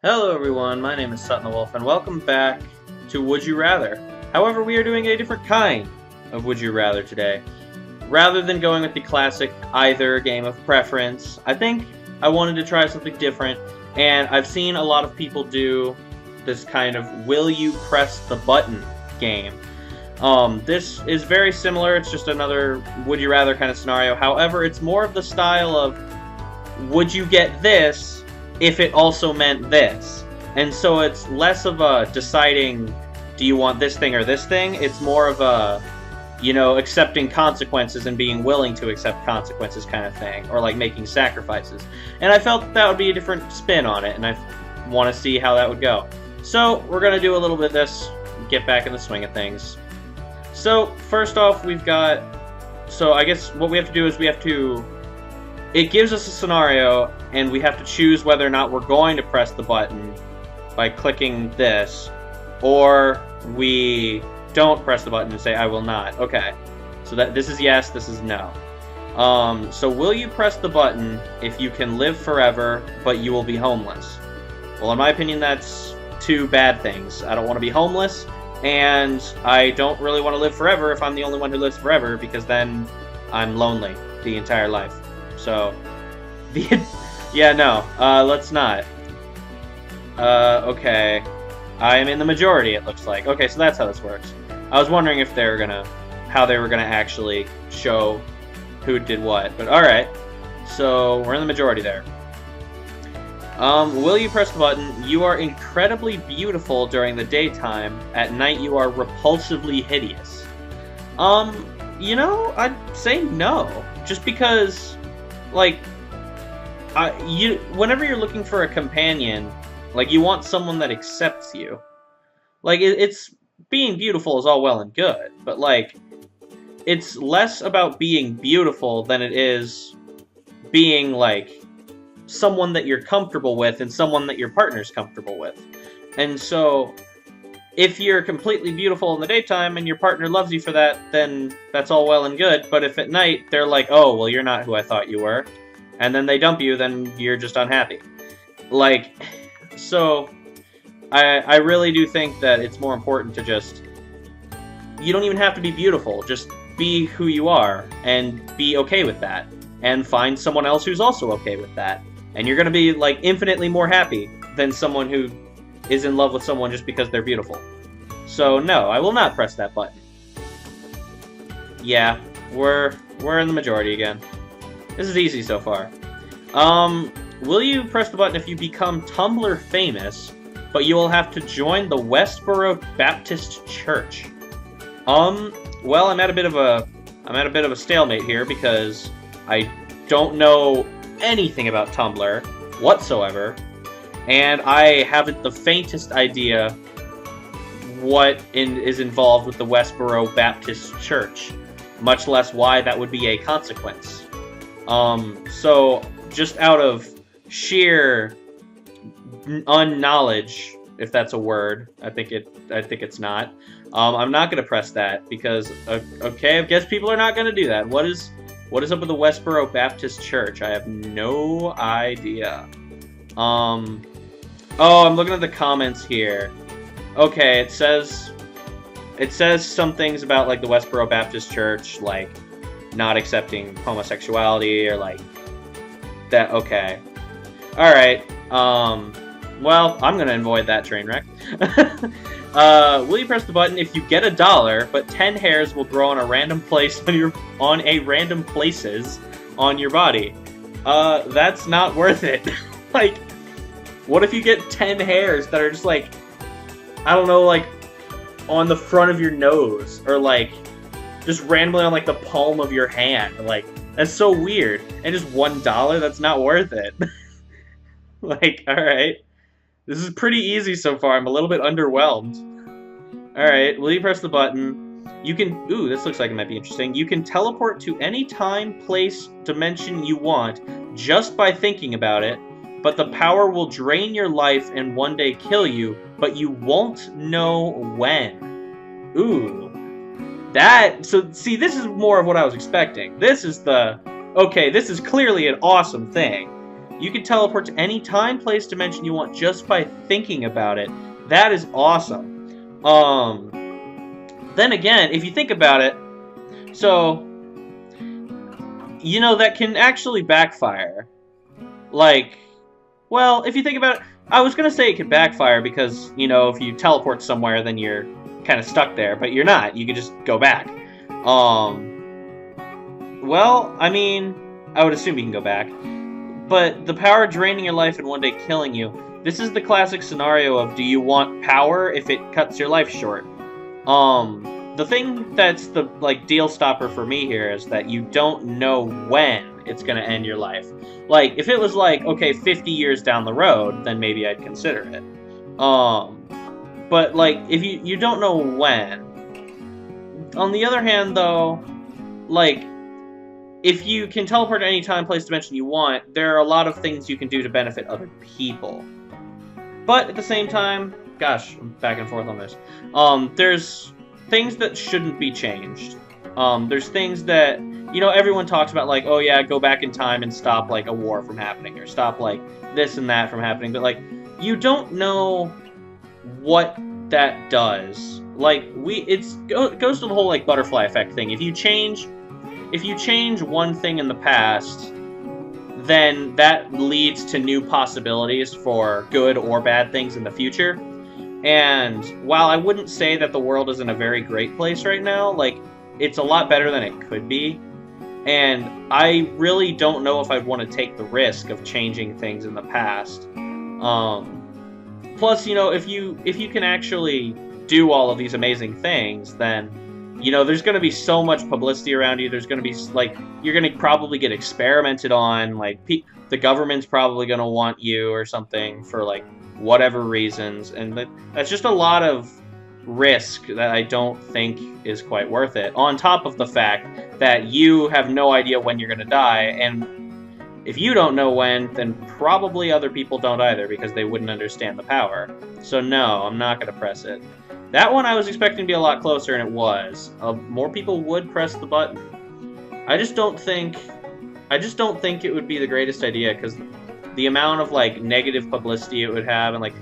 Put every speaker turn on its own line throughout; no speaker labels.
Hello everyone, my name is Sutton the Wolf, and welcome back to Would You Rather. However, we are doing a different kind of Would You Rather today. Rather than going with the classic either game of preference, I think I wanted to try something different, and I've seen a lot of people do this kind of will you press the button game. This is very similar, it's just another Would You Rather kind of scenario. However, it's more of the style of would you get this if it also meant this. And so it's less of a deciding, do you want this thing or this thing? It's more of a, accepting consequences and being willing to accept consequences kind of thing, or like making sacrifices. And I felt that would be a different spin on it, and I want to see how that would go. So we're going to do a little bit of this, get back in the swing of things. So first off, I guess what we have to do is it gives us a scenario, and we have to choose whether or not we're going to press the button by clicking this, or we don't press the button and say, I will not. Okay, so this is yes, this is no. So will you press the button if you can live forever, but you will be homeless? Well, in my opinion, that's two bad things. I don't want to be homeless, and I don't really want to live forever if I'm the only one who lives forever, because then I'm lonely the entire life. So, let's not. Okay. I am in the majority, it looks like. Okay, so that's how this works. I was wondering if how they were gonna actually show who did what, but alright. So, we're in the majority there. Will you press the button? You are incredibly beautiful during the daytime. At night, you are repulsively hideous. I'd say no. Just because, whenever you're looking for a companion, you want someone that accepts you. It's being beautiful is all well and good, but it's less about being beautiful than it is being someone that you're comfortable with and someone that your partner's comfortable with. And so, if you're completely beautiful in the daytime and your partner loves you for that, then that's all well and good. But if at night they're like, oh, well, you're not who I thought you were, and then they dump you, then you're just unhappy. So I really do think that it's more important to you don't even have to be beautiful, just be who you are and be okay with that, and find someone else who's also okay with that. And you're going to be infinitely more happy than someone who is in love with someone just because they're beautiful. So no, I will not press that button. Yeah, we're in the majority again. This is easy so far. Will you press the button if you become Tumblr famous, but you will have to join the Westboro Baptist Church? Well, I'm at a bit of a stalemate here because I don't know anything about Tumblr whatsoever. And I haven't the faintest idea what is involved with the Westboro Baptist Church, much less why that would be a consequence. So just out of sheer unknowledge, if that's a word, I think it's not. I'm not going to press that because okay, I guess people are not going to do that. What is up with the Westboro Baptist Church? I have no idea. Oh, I'm looking at the comments here. Okay, it says some things about the Westboro Baptist Church, not accepting homosexuality or that. Okay, all right. Well, I'm gonna avoid that train wreck. Will you press the button if you get $1, but 10 hairs will grow on a random place on a random places on your body? That's not worth it. What if you get 10 hairs that are just I don't know, on the front of your nose, or just randomly on the palm of your hand? That's so weird. And just $1, that's not worth it. Alright. This is pretty easy so far. I'm a little bit underwhelmed. Alright, will you press the button? You can, ooh, this looks like it might be interesting. You can teleport to any time, place, dimension you want just by thinking about it. But the power will drain your life and one day kill you, but you won't know when. Ooh. See, this is more of what I was expecting. This is clearly an awesome thing. You can teleport to any time, place, dimension you want just by thinking about it. That is awesome. Then again, if you think about it, so, you know, that can actually backfire. Like, well, if you think about it, I was going to say it could backfire because, you know, if you teleport somewhere, then you're kind of stuck there, but you're not. You can just go back. Well, I mean, I would assume you can go back. But the power draining your life and one day killing you, this is the classic scenario of, do you want power if it cuts your life short? The thing that's the, like, deal stopper for me here is that you don't know when it's going to end your life. Like, if it was like, okay, 50 years down the road, then maybe I'd consider it. But, like, if you don't know when. On the other hand, though, like, if you can teleport to any time, place, dimension you want, there are a lot of things you can do to benefit other people. But at the same time, gosh, I'm back and forth on this. There's things that shouldn't be changed. There's things that, you know, everyone talks about, like, oh yeah, go back in time and stop, like, a war from happening, or stop, like, this and that from happening, but, like, you don't know what that does. Like, it goes to the whole, like, butterfly effect thing. If you change one thing in the past, then that leads to new possibilities for good or bad things in the future. And while I wouldn't say that the world is in a very great place right now, like, it's a lot better than it could be. And I really don't know if I'd want to take the risk of changing things in the past. Plus, you know, if you can actually do all of these amazing things, then, you know, there's going to be so much publicity around you. There's going to be, like, you're going to probably get experimented on. Like, the government's probably going to want you or something for, like, whatever reasons. And that's just a lot of risk that I don't think is quite worth it. On top of the fact that you have no idea when you're going to die. And if you don't know when, then probably other people don't either because they wouldn't understand the power. So no, I'm not going to press it. That one I was expecting to be a lot closer, and it was. More people would press the button. I just don't think it would be the greatest idea, because the amount of, like, negative publicity it would have, and, like,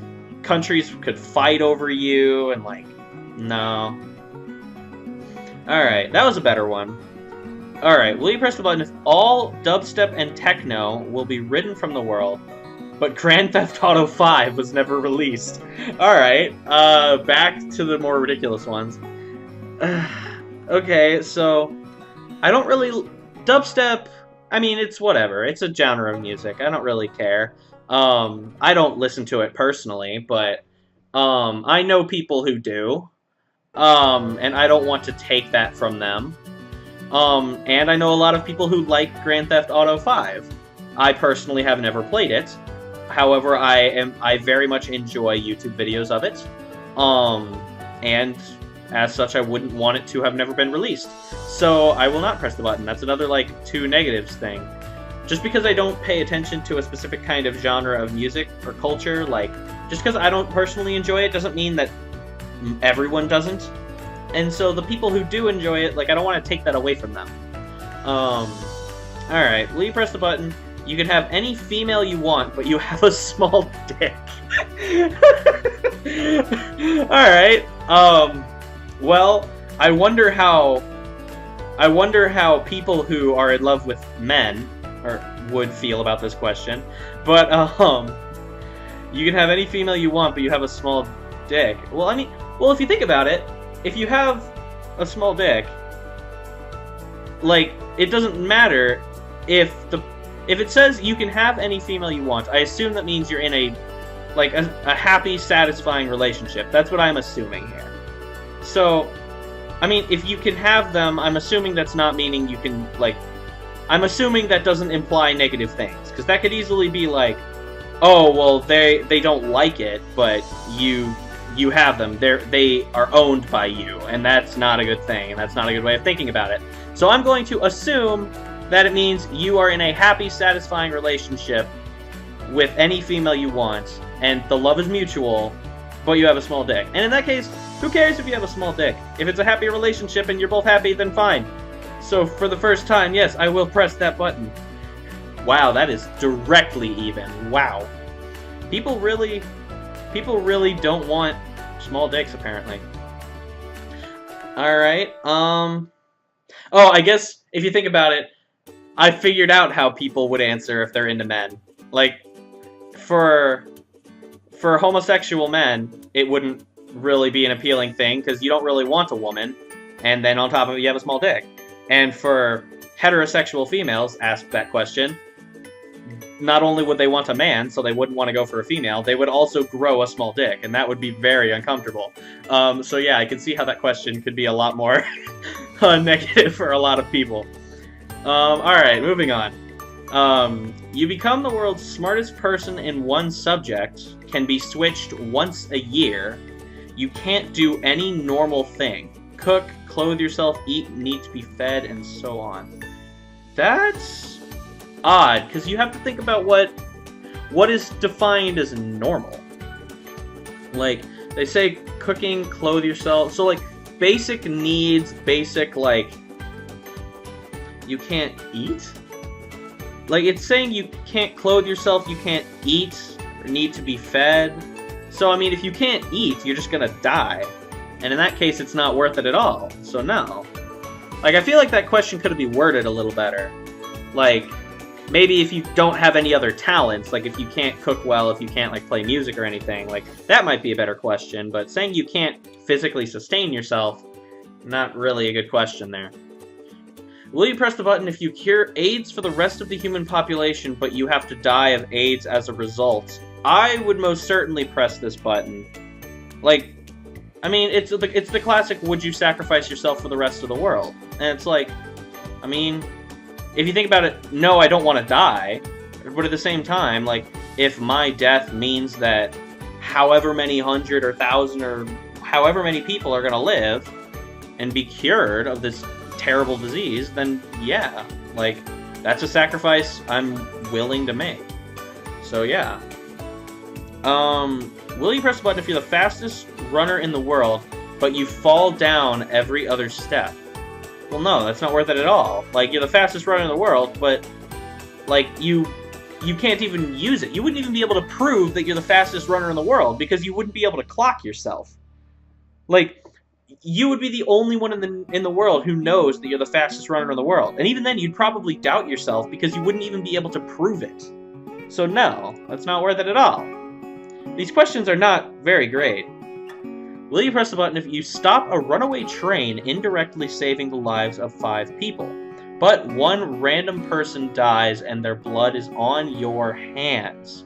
countries could fight over you, and, like, no. Alright, that was a better one. Alright, will you press the button if all dubstep and techno will be ridden from the world, but Grand Theft Auto 5 was never released? Alright, back to the more ridiculous ones. Okay, so, I don't really... Dubstep, I mean, it's whatever. It's a genre of music. I don't really care. I don't listen to it personally, but I know people who do. And I don't want to take that from them. And I know a lot of people who like Grand Theft Auto 5. I personally have never played it. However, I very much enjoy YouTube videos of it. And as such, I wouldn't want it to have never been released. So I will not press the button. That's another, like, 2 negatives thing. Just because I don't pay attention to a specific kind of genre of music or culture, like, just because I don't personally enjoy it doesn't mean that everyone doesn't. And so the people who do enjoy it, like, I don't want to take that away from them. Alright, will you press the button? You can have any female you want, but you have a small dick. Alright, well, I wonder how people who are in love with men would feel about this question. But, you can have any female you want, but you have a small dick. Well, I mean, if you think about it, if you have a small dick, like, it doesn't matter if it says you can have any female you want. I assume that means you're in a happy, satisfying relationship. That's what I'm assuming here. So, I mean, if you can have them, I'm assuming that's not meaning you can, like... I'm assuming that doesn't imply negative things. Because that could easily be like, oh, well, they don't like it, but you have them. They are owned by you, and that's not a good thing, and that's not a good way of thinking about it. So I'm going to assume that it means you are in a happy, satisfying relationship with any female you want, and the love is mutual, but you have a small dick. And in that case, who cares if you have a small dick? If it's a happy relationship and you're both happy, then fine. So for the first time, yes, I will press that button. Wow, that is directly even. Wow. People really don't want small dicks, apparently. Alright, oh, I guess, if you think about it, I figured out how people would answer if they're into men. Like, for homosexual men, it wouldn't really be an appealing thing, because you don't really want a woman, and then on top of it, you have a small dick. And for heterosexual females, ask that question, not only would they want a man, so they wouldn't want to go for a female, they would also grow a small dick, and that would be very uncomfortable. So yeah, I can see how that question could be a lot more negative for a lot of people. Alright, moving on. You become the world's smartest person in one subject, can be switched once a year. You can't do any normal thing. Cook, clothe yourself, eat, need to be fed, and so on. That's odd, because you have to think about what is defined as normal. Like, they say cooking, clothe yourself, so like, basic needs, basic, like, you can't eat? Like, it's saying you can't clothe yourself, you can't eat, or need to be fed. So, I mean, if you can't eat, you're just gonna die. And in that case, it's not worth it at all. So, no. Like, I feel like that question could be worded a little better. Like, maybe if you don't have any other talents, like if you can't cook well, if you can't, like, play music or anything, like, that might be a better question. But saying you can't physically sustain yourself, not really a good question there. Will you press the button if you cure AIDS for the rest of the human population, but you have to die of AIDS as a result? I would most certainly press this button. Like, I mean, it's the classic, would you sacrifice yourself for the rest of the world? And it's like, I mean, if you think about it, no, I don't want to die. But at the same time, like, if my death means that however many hundred or thousand or however many people are going to live and be cured of this terrible disease, then yeah, like, that's a sacrifice I'm willing to make. So yeah. Will you press the button if you're the fastest runner in the world, but you fall down every other step? Well, no, that's not worth it at all. Like, you're the fastest runner in the world, but, like, you can't even use it. You wouldn't even be able to prove that you're the fastest runner in the world, because you wouldn't be able to clock yourself. Like, you would be the only one in the world who knows that you're the fastest runner in the world. And even then, you'd probably doubt yourself, because you wouldn't even be able to prove it. So no, that's not worth it at all. These questions are not very great. Will you press the button if you stop a runaway train, indirectly saving the lives of 5 people, but one random person dies and their blood is on your hands?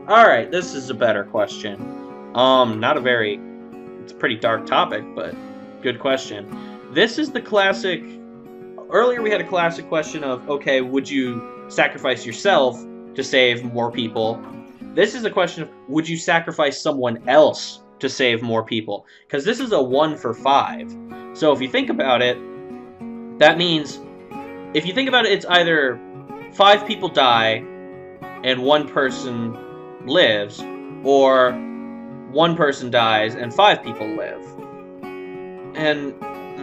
Alright, this is a better question. It's a pretty dark topic, but good question. This is the classic, earlier we had a classic question of, okay, would you sacrifice yourself to save more people? This is a question of, would you sacrifice someone else to save more people? Because this is a 1 for 5. So if you think about it, that means, if you think about it, it's either 5 people die and 1 person lives, or 1 person dies and 5 people live. And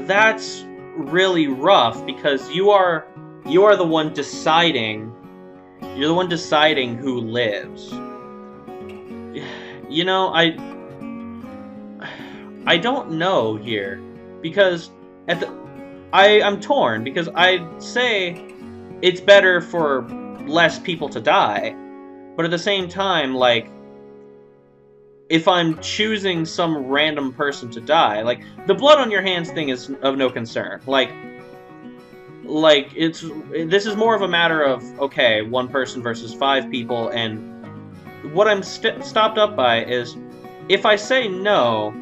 that's really rough, because you are the one deciding, you're the one deciding who lives. You know, I don't know here, because I'm torn, because I'd say it's better for less people to die, but at the same time, like, if I'm choosing some random person to die, like, the blood on your hands thing is of no concern. Like, this is more of a matter of, okay, 1 person versus 5 people, and what I'm stopped up by is, if I say no,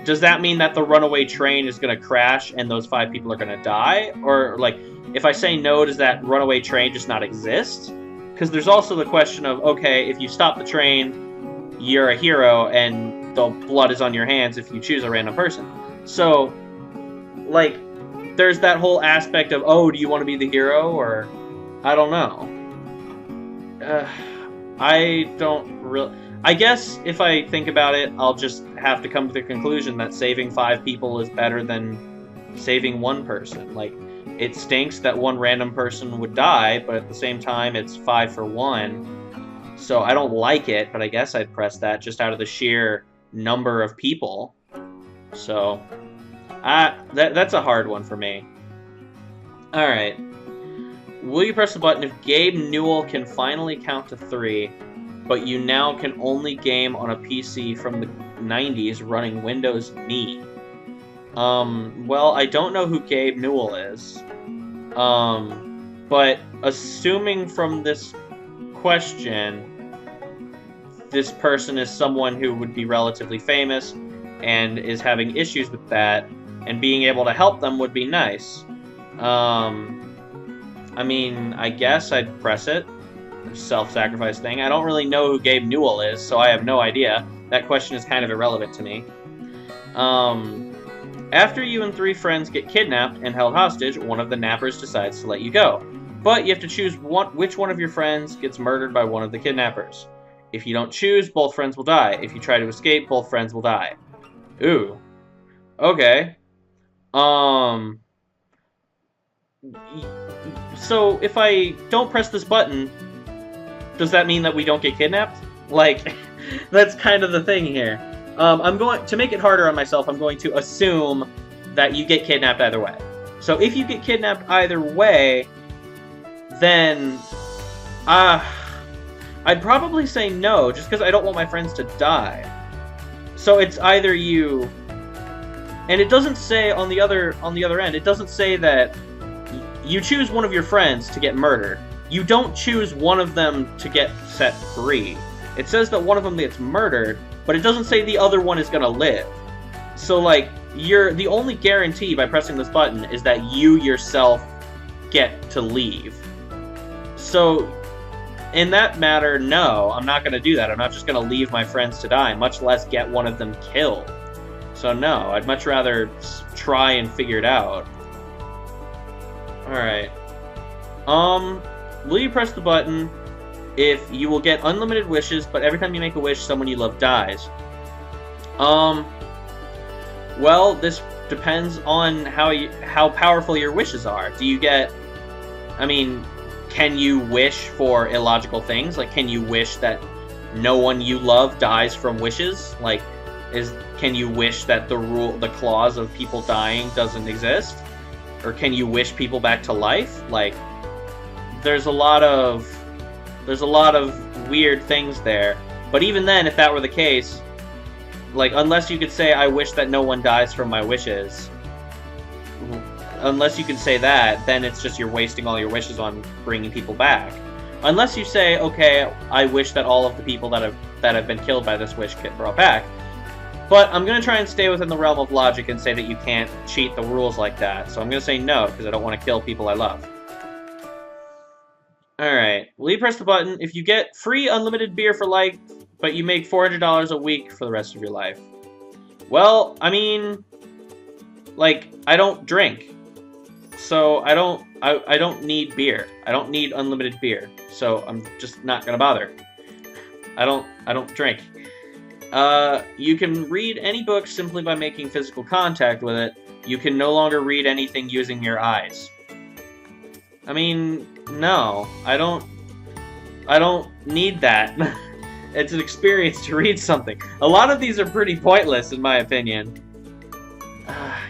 does that mean that the runaway train is going to crash and those 5 people are going to die? Or, like, if I say no, does that runaway train just not exist? Because there's also the question of, okay, if you stop the train, you're a hero, and the blood is on your hands if you choose a random person. So, like, there's that whole aspect of, oh, do you want to be the hero? Or, I don't know. I don't really... I guess if I think about it, I'll just have to come to the conclusion that saving 5 people is better than saving 1 person. Like, it stinks that one random person would die, but at the same time, it's 5 for 1. So I don't like it, but I guess I'd press that just out of the sheer number of people. So, that's a hard one for me. Alright. Will you press the button if Gabe Newell can finally count to 3, but you now can only game on a PC from the 90s running Windows Me? Well, I don't know who Gabe Newell is. But assuming from this question, this person is someone who would be relatively famous and is having issues with that, and being able to help them would be nice. I mean, I guess I'd press it. Self-sacrifice thing. I don't really know who Gabe Newell is, so I have no idea. That question is kind of irrelevant to me. After you and 3 friends get kidnapped and held hostage, one of the nappers decides to let you go. But you have to choose which one of your friends gets murdered by one of the kidnappers. If you don't choose, both friends will die. If you try to escape, both friends will die. Ooh. Okay. So, if I don't press this button, does that mean that we don't get kidnapped? Like, that's kind of the thing here. I'm going to make it harder on myself. I'm going to assume that you get kidnapped either way. So if you get kidnapped either way, then I'd probably say no, just because I don't want my friends to die. So it's either you, and it doesn't say on the other end. It doesn't say that you choose one of your friends to get murdered. You don't choose one of them to get set free. It says that one of them gets murdered, but it doesn't say the other one is gonna live. So, like, the only guarantee by pressing this button is that you yourself get to leave. So, in that matter, no, I'm not gonna do that. I'm not just gonna leave my friends to die, much less get one of them killed. So no, I'd much rather try and figure it out. Alright. Will you press the button if you will get unlimited wishes, but every time you make a wish, someone you love dies? Well, this depends on how powerful your wishes are. Do you get... I mean, can you wish for illogical things? Like, can you wish that no one you love dies from wishes? Like, can you wish that the clause of people dying doesn't exist? Or can you wish people back to life? Like, there's a lot of weird things there. But even then, if that were the case, like, unless you could say, I wish that no one dies from my wishes, unless you can say that, then it's just you're wasting all your wishes on bringing people back. Unless you say, okay, I wish that all of the people that have been killed by this wish get brought back. But I'm going to try and stay within the realm of logic and say that you can't cheat the rules like that. So I'm going to say no, because I don't want to kill people I love. Alright, will you press the button if you get free unlimited beer for life, but you make $400 a week for the rest of your life? Well, I mean, like, I don't drink. So I don't need beer. I don't need unlimited beer. So I'm just not going to bother. I don't drink. You can read any book simply by making physical contact with it. You can no longer read anything using your eyes. I mean, no, I don't need that. It's an experience to read something. A lot of these are pretty pointless, in my opinion.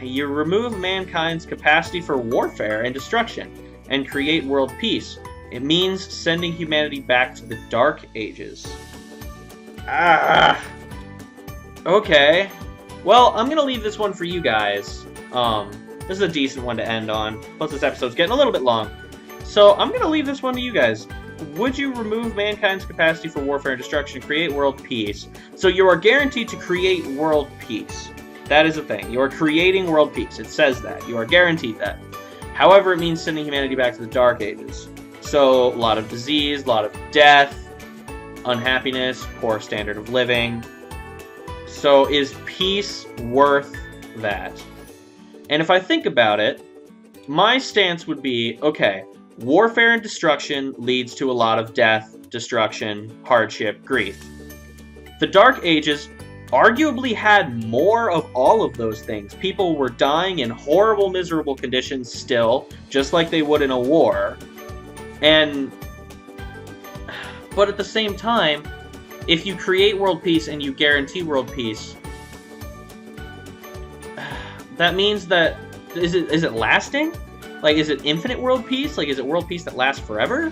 You remove mankind's capacity for warfare and destruction, and create world peace. It means sending humanity back to the Dark Ages. Okay. Well, I'm gonna leave this one for you guys. This is a decent one to end on. Plus, this episode's getting a little bit long. So, I'm gonna leave this one to you guys. Would you remove mankind's capacity for warfare and destruction and create world peace? So, you are guaranteed to create world peace. That is a thing. You are creating world peace. It says that. You are guaranteed that. However, it means sending humanity back to the Dark Ages. So, a lot of disease, a lot of death, unhappiness, poor standard of living. So, is peace worth that? And if I think about it, my stance would be, okay, warfare and destruction leads to a lot of death, destruction, hardship, grief. The Dark Ages arguably had more of all of those things. People were dying in horrible, miserable conditions still, just like they would in a war. But at the same time, if you create world peace and you guarantee world peace, that means that is it lasting? Like, is it infinite world peace? Like, is it world peace that lasts forever?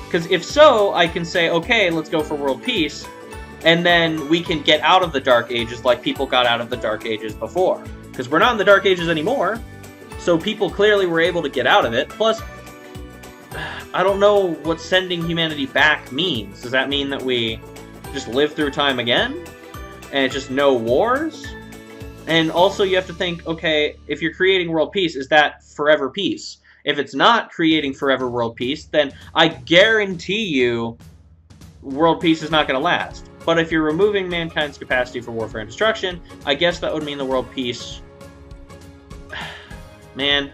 Because if so, I can say, okay, let's go for world peace, and then we can get out of the Dark Ages like people got out of the Dark Ages before. Because we're not in the Dark Ages anymore, so people clearly were able to get out of it. Plus, I don't know what sending humanity back means. Does that mean that we just live through time again? And it's just no wars? And also you have to think, okay, if you're creating world peace, is that forever peace? If it's not creating forever world peace, then I guarantee you world peace is not going to last. But if you're removing mankind's capacity for warfare and destruction, I guess that would mean the world peace... Man,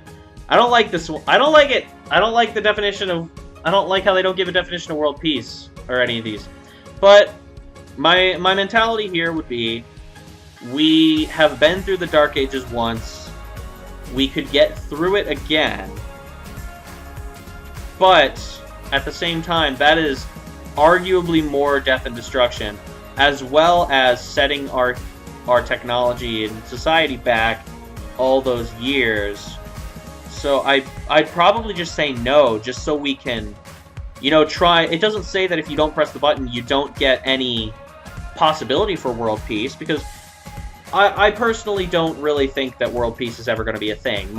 I don't like this one. I don't like it. I don't like the definition of... I don't like how they don't give a definition of world peace, or any of these. But my mentality here would be, we have been through the Dark Ages once. We could get through it again. But at the same time, that is arguably more death and destruction, as well as setting our technology and society back all those years. So I'd probably just say no, just so we can, try. It doesn't say that if you don't press the button, you don't get any possibility for world peace, because I personally don't really think that world peace is ever going to be a thing.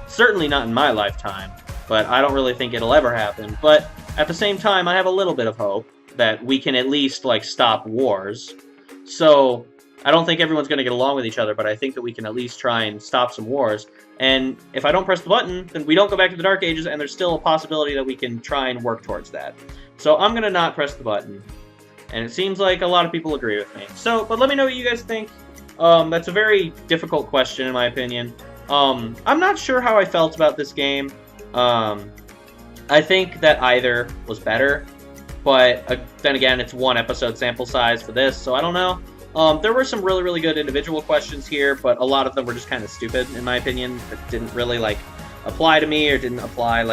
Certainly not in my lifetime, but I don't really think it'll ever happen. But at the same time, I have a little bit of hope that we can at least, stop wars. So I don't think everyone's going to get along with each other, but I think that we can at least try and stop some wars. And if I don't press the button, then we don't go back to the Dark Ages, and there's still a possibility that we can try and work towards that. So I'm going to not press the button. And it seems like a lot of people agree with me. But let me know what you guys think. That's a very difficult question, in my opinion. I'm not sure how I felt about this game. I think that either was better, but then again, it's one episode sample size for this, so I don't know. There were some really, really good individual questions here, but a lot of them were just kind of stupid, in my opinion. That didn't really, apply to me, or didn't apply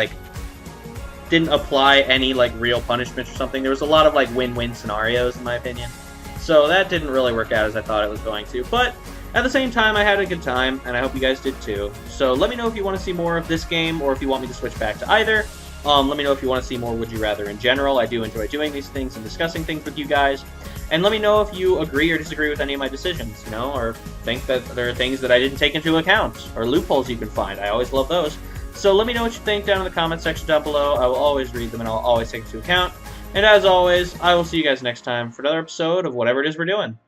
any, real punishment or something. There was a lot of, win-win scenarios, in my opinion. So that didn't really work out as I thought it was going to. But at the same time, I had a good time, and I hope you guys did too. So let me know if you want to see more of this game, or if you want me to switch back to either. Let me know if you want to see more Would You Rather in general. I do enjoy doing these things and discussing things with you guys. And let me know if you agree or disagree with any of my decisions, or think that there are things that I didn't take into account, or loopholes you can find. I always love those. So let me know what you think down in the comment section down below. I will always read them, and I'll always take into account. And as always, I will see you guys next time for another episode of whatever it is we're doing.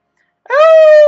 Ah!